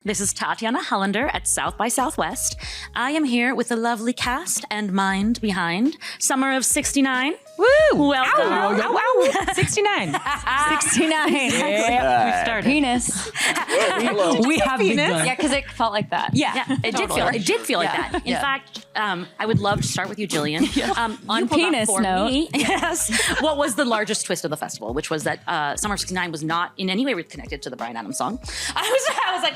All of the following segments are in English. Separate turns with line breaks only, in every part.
This is Tatiana Hollander at South by Southwest. I am here with the lovely cast and mind behind Summer of '69.
Woo!
Welcome.
Ow, ow, ow. 69. 69.
Yeah.
We started. Penis.
We
have
penis. Yeah, because it felt like that.
Yeah, it did feel like that. In fact, I would love to start with you, Jillian.
On penis note.
Me, yes. What was the largest twist of the festival, which was that Summer of '69 was not in any way connected to the Bryan Adams song. I was like,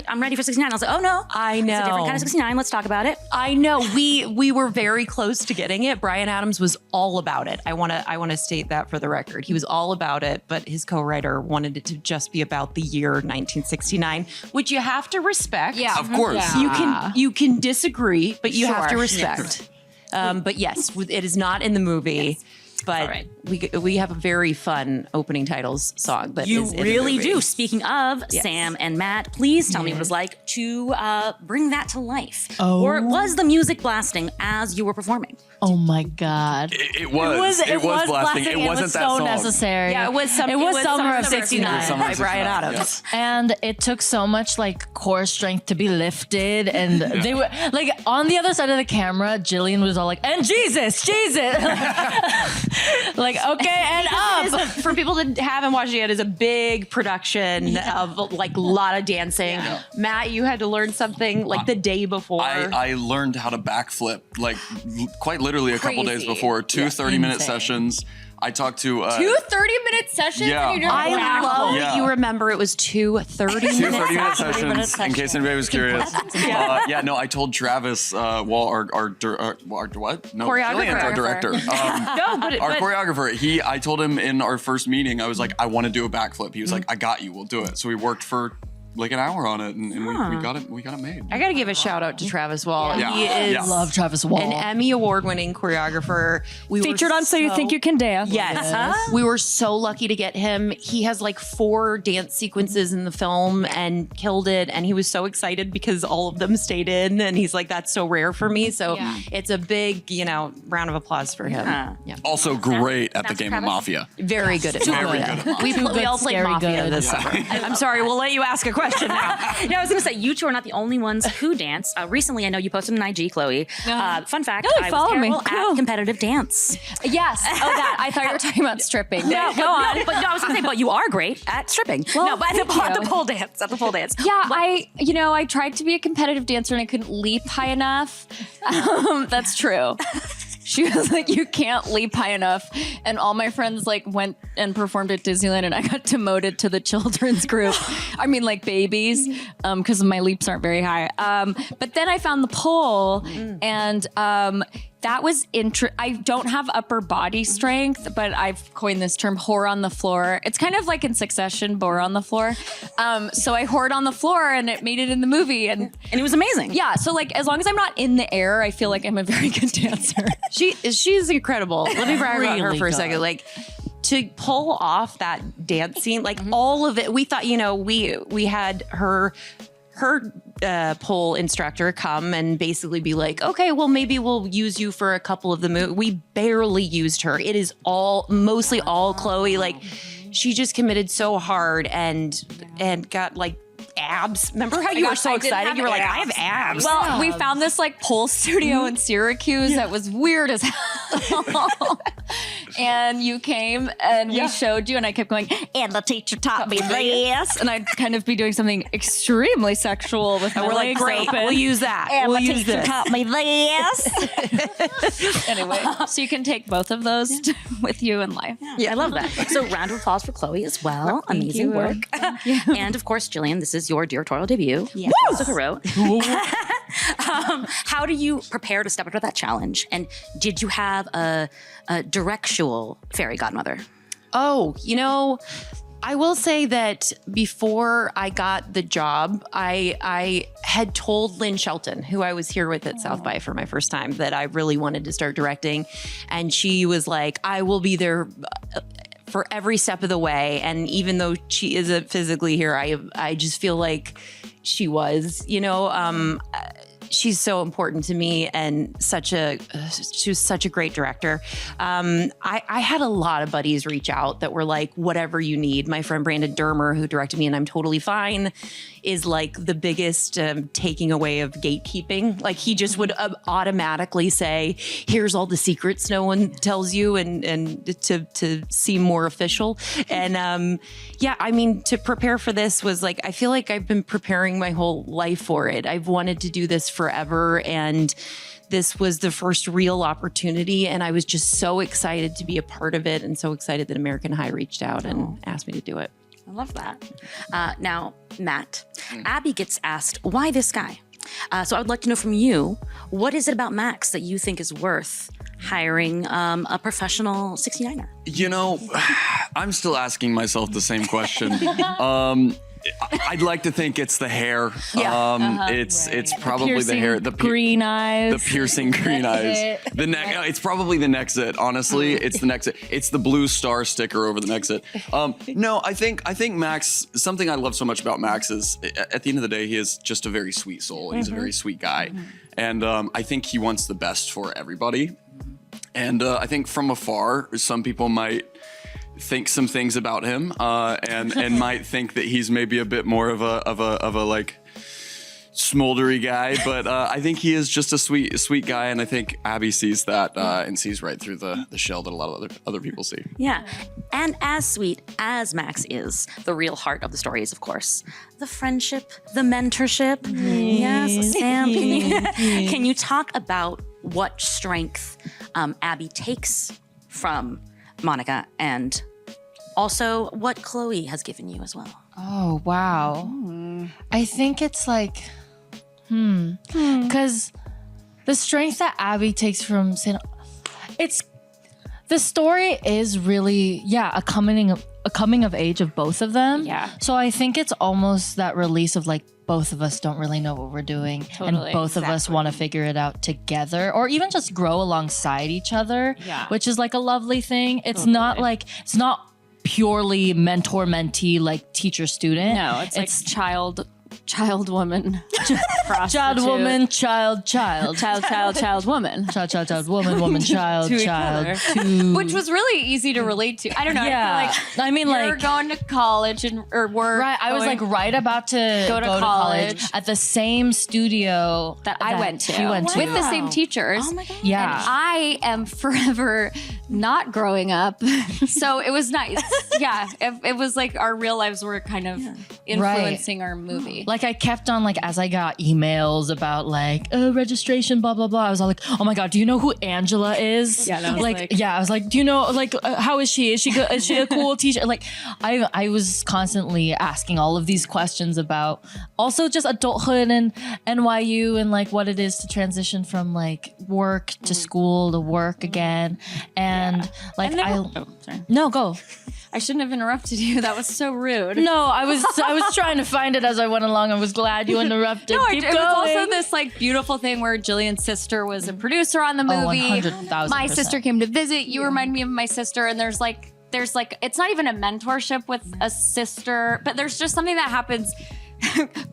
I'm ready for '69. I was like, oh no,
I know.
It's a different kind of '69. Let's talk about it.
I know. We were very close to getting it. Bryan Adams was all about it. I want to state that for the record. He was all about it, but his co-writer wanted it to just be about the year 1969, which you have to respect.
Yeah,
Of course.
Yeah.
You can disagree, but you have to
Sure.
respect. But yes, it is not in the movie. Yes. But
right.
we have a very fun opening titles song. But
You
is in the
really
movie.
do. Speaking of
Yes.
Sam and Matt, please tell me what it was like to bring that to life.
Oh.
Or was the music blasting as you were performing?
Oh my God.
It was blasting. It wasn't
was
that
so
song.
necessary.
Yeah, it was
Summer of '69
Summer
by
of
Bryan
69,
Adams.
And it took so much like core strength to be lifted. And they were like on the other side of the camera, Jillian was all like, and Jesus. Like, okay, and up.
For people that haven't watched it yet, is a big production of like a lot of dancing.
Yeah.
Matt, you had to learn something like the day before.
I learned how to backflip like quite literally a couple days
Crazy.
before. Two 30-minute sessions. I talked to
2 30-minute sessions?
Yeah.
And you're doing
I love
Yeah.
that you remember it was two 30-minute
30-minute
sessions.
sessions, in case anybody was curious. I told Travis, our what? No, Jillian's our director. Our choreographer. I told him in our first meeting, I was like, I want to do a backflip. He was like, I got you. We'll do it. So we worked for like an hour on it, and we got it made.
I got to give a shout out to Travis Wall.
Yeah.
He is
Yeah.
Love Travis Wall.
an Emmy award-winning choreographer. We
featured
were
on So You Think You Can Dance.
Yes. We were so lucky to get him. He has like 4 dance sequences in the film and killed it. And he was so excited because all of them stayed in. And he's like, that's so rare for me. So it's a big, round of applause for him. Yeah.
Also great at the game of Mafia.
Very good at
Very
Mafia.
good at
We all played
scary
Mafia
good.
this summer. I'm sorry, we'll let you ask a question now.
I was going to say, you two are not the only ones who dance. Recently, I know you posted an IG, Chloe. Fun fact, I was
follow me.
terrible
Cool.
at competitive dance.
Yes. Oh, that. I thought you were talking about stripping.
No, go on. But I was going to say, but you are great at stripping.
Well,
but
thank
at the
you.
pole dance. At the pole dance.
Yeah, I tried to be a competitive dancer and I couldn't leap high enough. That's true. She was like, you can't leap high enough. And all my friends like went and performed at Disneyland and I got demoted to the children's group. I mean like babies, because my leaps aren't very high. But then I found the pole and that was I don't have upper body strength, but I've coined this term whore on the floor. It's kind of like in Succession, bore on the floor. So I whored on the floor and it made it in the movie. And
it was amazing.
yeah, so like as long as I'm not in the air, I feel like I'm a very good dancer.
She's incredible. Let me brag about her
Really
for a
good.
second. Like to pull off that dance scene, like all of it. We thought, we had her pole instructor come and basically be like, okay, well maybe we'll use you for a couple of the moves. We barely used her. It is mostly all Chloe. Like she just committed so hard and got like abs. Remember how you were so excited? You were like, I have abs.
Well, we found this like pole studio in Syracuse that was weird as hell. And you came and we showed you and I kept going, and the teacher taught me this. And I'd kind of be doing something extremely sexual with my
we're like,
legs
great,
open.
we'll use that.
And
we'll
the
use
teacher
this.
taught me this. Anyway, so you can take both of those with you in life.
Yeah, I love that. So round of applause for Chloe as well. Amazing
you.
work. And of course, Jillian, this is your directorial debut.
Yes.
Also who wrote. How do you prepare to step up to that challenge? And did you have a directional fairy godmother?
Oh, I will say that before I got the job, I had told Lynn Shelton, who I was here with at South by for my first time, that I really wanted to start directing. And she was like, I will be there for every step of the way. And even though she isn't physically here, I just feel like she was, she's so important to me and she was such a great director. I had a lot of buddies reach out that were like, whatever you need. My friend Brandon Dermer, who directed me and I'm Totally Fine, is like the biggest taking away of gatekeeping. Like he just would automatically say, here's all the secrets no one tells you and to seem more official. And I mean, to prepare for this was like, I feel like I've been preparing my whole life for it. I've wanted to do this forever, and this was the first real opportunity, and I was just so excited to be a part of it and so excited that American High reached out and asked me to do it.
I love that. Now, Matt, Abby gets asked, why this guy? So I would like to know from you, what is it about Max that you think is worth hiring a professional 69er?
You know, I'm still asking myself the same question. I'd like to think it's the hair. It's probably the hair. The
green eyes.
The piercing green eyes. The neck. It's probably the Nexit. Honestly, it's the Nexit. It's the blue star sticker over the Nexit. No, I think Max. Something I love so much about Max is, at the end of the day, he is just a very sweet soul. He's a very sweet guy, and I think he wants the best for everybody. And I think from afar, some people might think some things about him, and might think that he's maybe a bit more of a like smoldery guy, but I think he is just a sweet guy, and I think Abby sees that and sees right through the shell that a lot of other people see.
Yeah, and as sweet as Max is, the real heart of the story is, of course, the friendship, the mentorship. Yes, Sam, can you talk about what strength Abby takes from Monica, and also what Chloe has given you as well?
Oh, wow. I think it's like, because the strength that Abby takes from the story is really, a coming of age of both of them.
Yeah.
So I think it's almost that release of like, both of us don't really know what we're doing.
Totally.
And both of us want to figure it out together, or even just grow alongside each other, which is like a lovely thing. It's not purely mentor-mentee, like teacher-student.
No, it's like child woman,
child woman, child
woman,
child woman, woman, child,
which was really easy to relate to. I don't know.
Yeah,
I mean, you're going to college or work.
Right, I was like right about to go to college at the same studio
that I went to.
You went to
with the same teachers.
Oh my god!
Yeah,
and I am forever not growing up, so it was nice. It was like our real lives were kind of influencing our movie.
Like I kept on like, as I got emails about like registration, blah blah blah, I was all like, oh my god, do you know who Angela is?
Yeah, no,
I was like, do you know like how is she? Is she good? Is she a cool teacher? Like I was constantly asking all of these questions about also just adulthood and NYU and like what it is to transition from like work to school to work again, and like
sorry.
No, go.
I shouldn't have interrupted you. That was so rude.
No, I was trying to find it as I went along. I was glad you interrupted.
It was also this like beautiful thing where Jillian's sister was a producer on the movie.
100,000%.
My sister came to visit. You remind me of my sister, and there's like it's not even a mentorship with a sister, but there's just something that happens.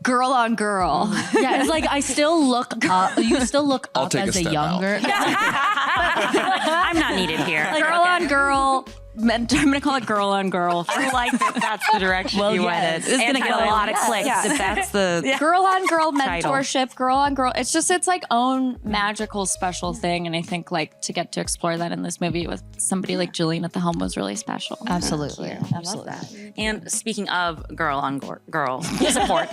Girl on girl.
Yeah, it's like I still look up. You still look
I'll
up
take
as
a
a
step
younger.
I'm not needed here.
Girl on girl. I'm gonna call it girl on girl.
I like that that's the direction you went in. This is gonna get a lot of clicks if that's the
girl on girl mentorship, girl on girl. It's like own magical special thing, and I think like to get to explore that in this movie with somebody like Jillian at the helm was really special.
Absolutely.
I love that. And speaking of girl on girl support,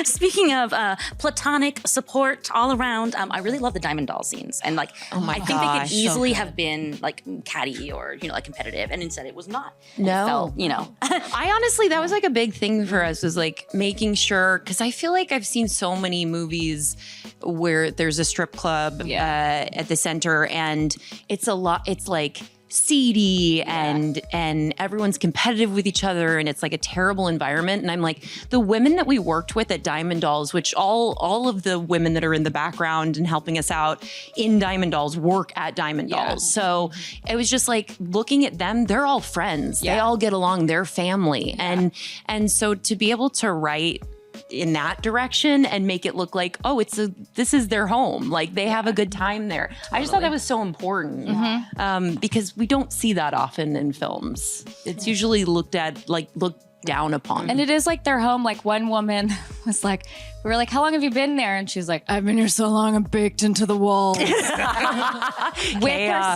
speaking of platonic support all around, I really love the Diamond Doll scenes, and like I think they could easily have been like catty or like competitive, and instead it was not.
No,
it felt,
I honestly, that was like a big thing for us, was like making sure, because I feel like I've seen so many movies where there's a strip club at the center, and it's like seedy and everyone's competitive with each other, and it's like a terrible environment. And I'm like, the women that we worked with at Diamond Dolls, which all of the women that are in the background and helping us out in Diamond Dolls work at Diamond Dolls. So it was just like looking at them, they're all friends. They all get along, they're family. And so to be able to write in that direction and make it look like, oh, this is their home. Like they have a good time there. I just thought that was so important because we don't see that often in films. It's usually looked down upon.
And it is like their home. Like one woman was like, we were like, how long have you been there? And she's like, I've been here so long, I'm baked into the walls. With her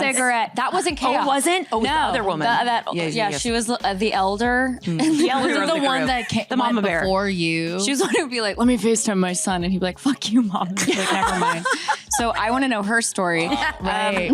cigarette. That wasn't chaos.
Oh, it wasn't? Oh, it was the other woman.
She was the elder.
The elder, the one that came,
the mama bear
before you.
She was the one who'd be like, let me FaceTime my son. And he'd be like, fuck you, mom. And I'd be like, never mind. So I want to know her story.
Right.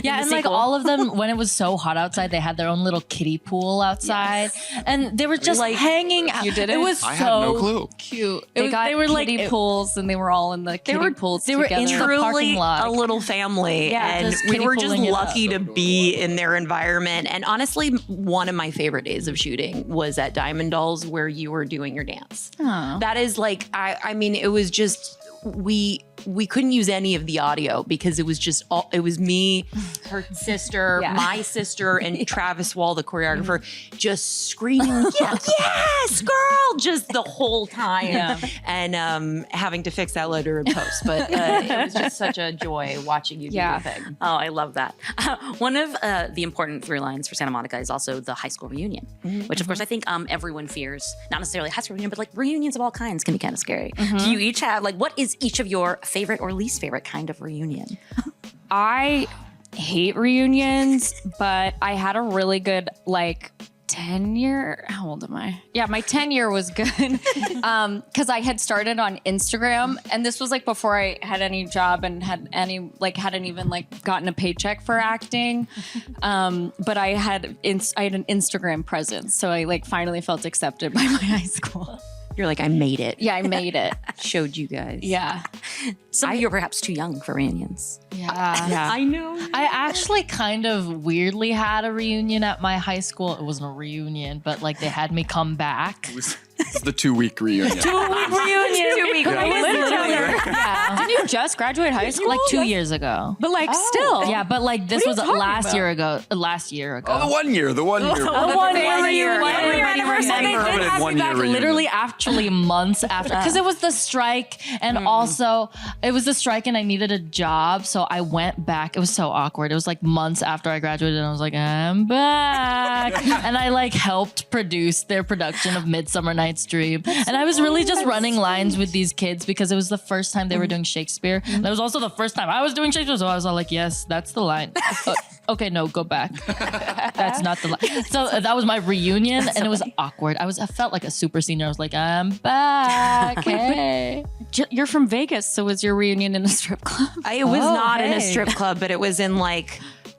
Yeah, and like all of them, when it was so hot outside, they had their own little kiddie pool outside. And they were just like hanging out.
You did it?
It was
I
so
had no clue.
cute.
They were like kiddie pools, and they were all in the kiddie pools
they were
together.
in the
truly
parking lot.
a little family, and
just
we
kiddie
were just
pooling it up.
lucky to be in their environment. And honestly, one of my favorite days of shooting was at Diamond Dolls, where you were doing your dance. That is like, I mean, it was just we couldn't use any of the audio because it was just it was me, her sister, my sister, and Travis Wall, the choreographer, just screaming, yes, girl, just the whole time. And having to fix that later in post. But it was just such a joy watching you do your thing.
Oh, I love that. One of the important through lines for Santa Monica is also the high school reunion, which of course I think everyone fears, not necessarily high school reunion, but like reunions of all kinds can be kind of scary. Do you each have, like, what is each of your favorite or least favorite kind of reunion?
I hate reunions, but I had a really good 10-year. How old am I? Yeah, my 10-year was good because I had started on Instagram, and this was like before I had any job and hadn't even gotten a paycheck for acting. But I had an Instagram presence, so I finally felt accepted by my high school.
You're like, I made it.
Yeah, I made it.
Showed you guys.
Yeah.
Some of you are perhaps too young for reunions.
Yeah.
I know.
I actually kind of weirdly had a reunion at my high school. It wasn't a reunion, but they had me come back.
It's the 2-week reunion.
2-week reunion.
2-week reunion.
Yeah.
Didn't you just graduate high school?
2 years ago.
But still.
Yeah, but this was last year ago.
Oh, the 1 year.
The 1 year reunion.
Permanent 1 year reunion.
Literally actually months after, because it was the strike, and also it was the strike, and I needed a job, so I went back. It was so awkward. It was months after I graduated, and I was like, I'm back, and I helped produce their production of Midsummer Night's Dream, and I was really just running lines with these kids because it was the first time they were doing Shakespeare. And it was also the first time I was doing Shakespeare, so I was all like, yes, that's the line. Okay, no, go back. That's not the line. So that was my reunion, and it was awkward. I felt like a super senior. I was like, I'm back. Hey.
You're from Vegas, so was your reunion in a strip club?
It was not in a strip club, but it was in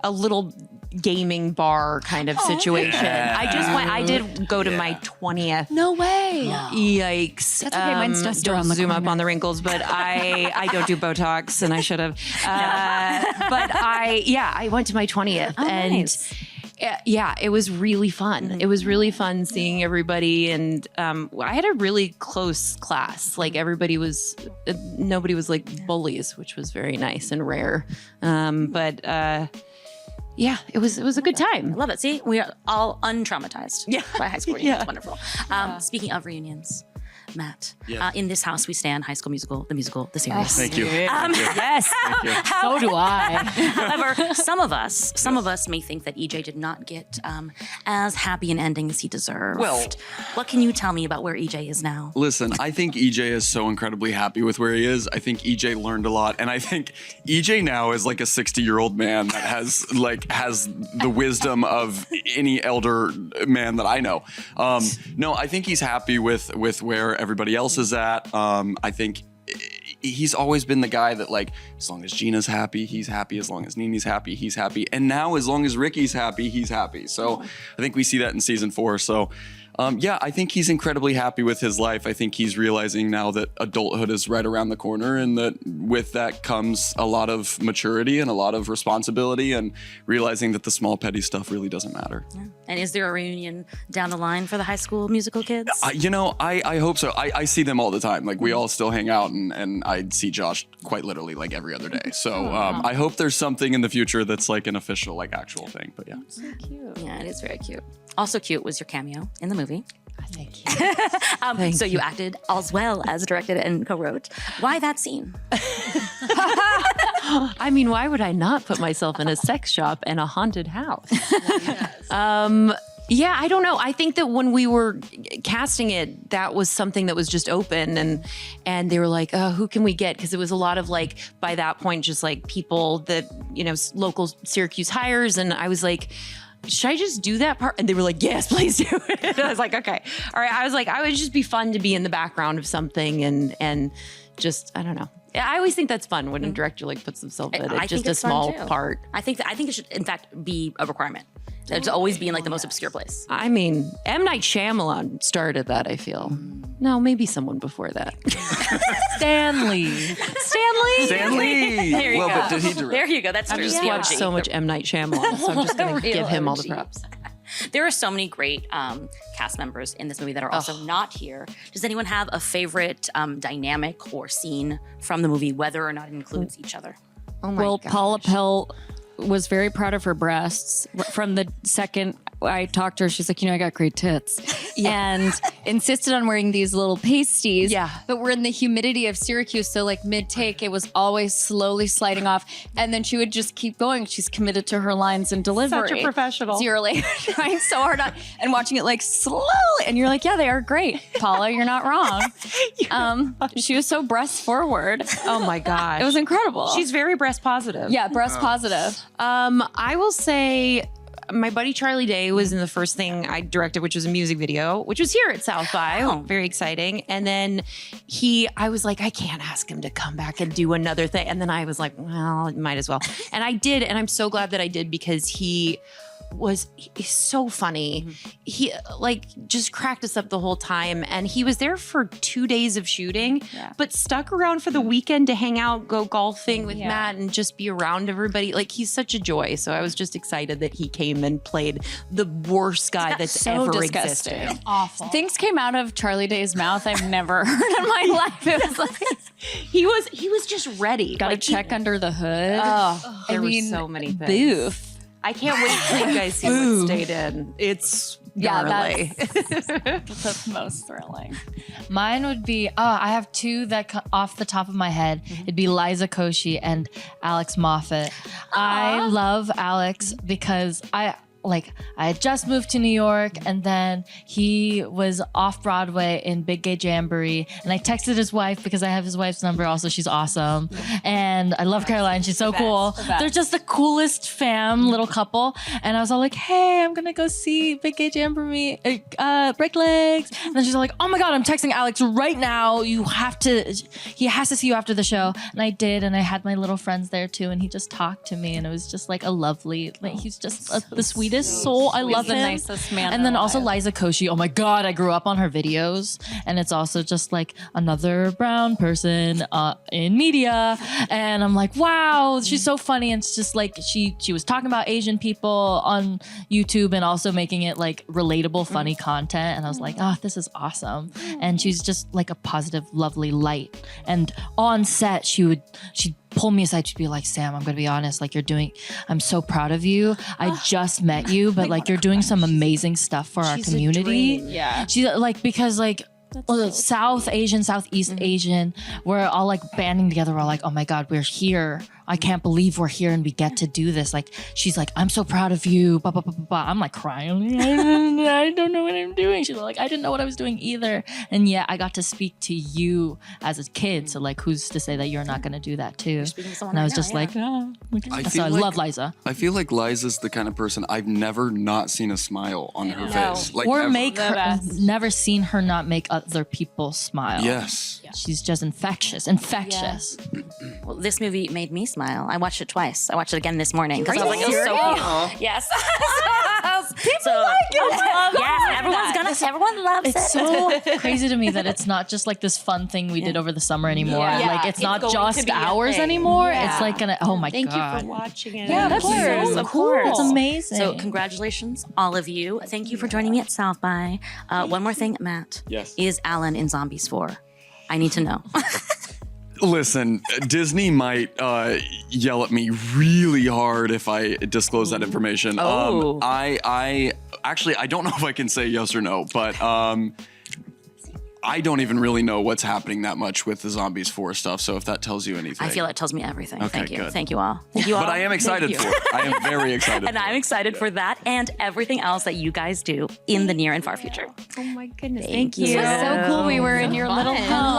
a little gaming bar kind of situation.
Yeah.
I did go to my 20th.
No way.
Yikes.
That's okay. Mine's just
don't
around the
zoom
corner.
up on the wrinkles, but I don't do Botox, and I should have. But I went to my 20th, and
nice.
it was really fun. It was really fun seeing everybody, and I had a really close class. Nobody was bullies, which was very nice and rare. Yeah, it was a good time.
I love it. See, we are all untraumatized by high school reunions. Wonderful. Speaking of reunions, Matt, in this house we stand High School Musical, the series.
Thank you.
Yes.
Thank you.
So do I.
However, some of us may think that EJ did not get as happy an ending as he deserved.
Well,
what can you tell me about where EJ is now?
Listen, I think EJ is so incredibly happy with where he is. I think EJ learned a lot, and I think EJ now is like a 60-year-old man that has the wisdom of any elder man that I know. No, I think he's happy with where everybody else is at. I think he's always been the guy that as long as Gina's happy, he's happy. As long as Nini's happy, he's happy. And now as long as Ricky's happy, he's happy. So I think we see that in season 4. So I think he's incredibly happy with his life. I think he's realizing now that adulthood is right around the corner, and that with that comes a lot of maturity and a lot of responsibility, and realizing that the small petty stuff really doesn't matter.
Yeah. And is there a reunion down the line for the High School Musical kids?
I hope so. I see them all the time. We all still hang out, and I see Josh quite literally every other day. So I hope there's something in the future that's an official actual thing. But yeah.
So cute.
Yeah, it is very cute. Also cute was your cameo in the movie.
Thank you.
So you acted as well as directed and co-wrote. Why that scene?
I mean, why would I not put myself in a sex shop and a haunted house? Yeah, I don't know. I think that when we were casting it, that was something that was just open, and they were like, "Oh, who can we get?" Because it was a lot of like, by that point, just like people that local Syracuse hires, and I was like, should I just do that part? And they were like, yes, please do it. I was like, okay, all right. I was like, I would just be fun to be in the background of something, and just I don't know. I always think that's fun when a director like puts themselves in it, just a small part.
I think it should, in fact, be a requirement. To always be in like the most obscure place.
I mean, M. Night Shyamalan started that, I feel. No, maybe someone before that.
Stanley.
Stanley.
There you
well,
go.
but did he direct?
There you go. That's
I've
true.
just watched so much M. Night Shyamalan, so I'm just going to give him all the props.
There are so many great cast members in this movie that are also not here. Does anyone have a favorite dynamic or scene from the movie, whether or not it includes each other?
Oh my
Well,
gosh.
Paula Pell was very proud of her breasts. From the second I talked to her, she's like, I got great tits. And insisted on wearing these little pasties.
Yeah.
But we're in the humidity of Syracuse, so like mid-take, it was always slowly sliding off. And then she would just keep going. She's committed to her lines and delivery.
Such a professional.
So you're like trying so hard on, and watching it like slowly. And you're like, yeah, they are great. Paula, you're not wrong. She was so breast forward.
Oh my gosh.
It was incredible.
She's very breast positive.
yeah, breast positive.
I will say my buddy Charlie Day was in the first thing I directed, which was a music video, which was here at South by.
Wow.
Very exciting. And then I was like, I can't ask him to come back and do another thing. And then I was like, well, might as well. And I did. And I'm so glad that I did, because he's so funny. He like just cracked us up the whole time, and he was there for 2 days of shooting, but stuck around for the weekend to hang out, go golfing with Matt, and just be around everybody. Like, he's such a joy. So I was just excited that he came and played the worst guy that's
so
ever
disgusting.
existed.
Awful.
Things came out of Charlie Day's mouth I've never heard in my life. It was like,
He was just ready.
got to
Like,
check under the hood.
There were so many things.
Boof.
I can't wait till you guys see what stayed in. It's gnarly.
That's the most thrilling.
Mine would be, I have two that off the top of my head. It'd be Liza Koshy and Alex Moffat. I love Alex because I had just moved to New York, and then he was off Broadway in Big Gay Jamboree, and I texted his wife because I have his wife's number. Also, she's awesome, and I love Caroline. She's so cool. They're just the coolest little couple. And I was all like, "Hey, I'm gonna go see Big Gay Jamboree, Break Legs." And then she's like, "Oh my God, I'm texting Alex right now. He has to see you after the show." And I did, and I had my little friends there too, and he just talked to me, and it was just like a lovely. He's just the sweetest soul. I love
the
him.
nicest man
And then also
alive.
Liza Koshy. Oh my God, I grew up on her videos, and it's also just like another brown person in media, and I'm like, wow, she's so funny. And it's just like she was talking about Asian people on YouTube, and also making it like relatable, funny content. And I was like, oh, this is awesome. And she's just like a positive, lovely light. And on set, she'd pull me aside. She'd be like, Sam, I'm gonna be honest, like I'm so proud of you. I just met you, but like you're doing some amazing stuff for our community.
Yeah.
She's like, because like South Asian, Southeast Asian, we're all like banding together. We're like, oh my God, we're here. I can't believe we're here and we get to do this. Like, she's like, I'm so proud of you. Bah, bah, bah, bah, bah. I'm like crying. I don't know what I'm doing. She's like, I didn't know what I was doing either. And yeah, I got to speak to you as a kid. So like, who's to say that you're not going to do that too? And I was just like,
I
so I love Liza.
I feel like Liza's the kind of person I've never not seen a smile on her face. Like,
Or
ever.
make her, never seen her not make other people smile.
Yes.
She's just infectious.
Well, this movie made me smile. I watched it twice. I watched it again this morning because I was like, it was so cute. Yes. People like it. Yes, everyone loves it.
It's so crazy to me that it's not just like this fun thing we did over the summer anymore.
Yeah.
Like it's not
going to
just
be a
ours
thing.
anymore.
Yeah.
It's like oh my
Thank
God.
you for watching it.
Yeah,
Of course,
so
of
cool.
course.
It's amazing.
So congratulations, all of you. Thank you for joining me at South by. One more thing, Matt.
Yes.
Is Alan in Zombies 4? I need to know.
Listen, Disney might yell at me really hard if I disclose that information.
Oh.
I actually, I don't know if I can say yes or no, but I don't even really know what's happening that much with the Zombies 4 stuff. So if that tells you anything.
I feel it tells me everything.
Okay,
Thank you.
good.
Thank you all. Thank you all.
But I am excited for it. I am very excited.
And I'm excited for that and everything else that you guys do in the near and far future.
Oh my goodness.
Thank you.
It was so cool. We were in your little home.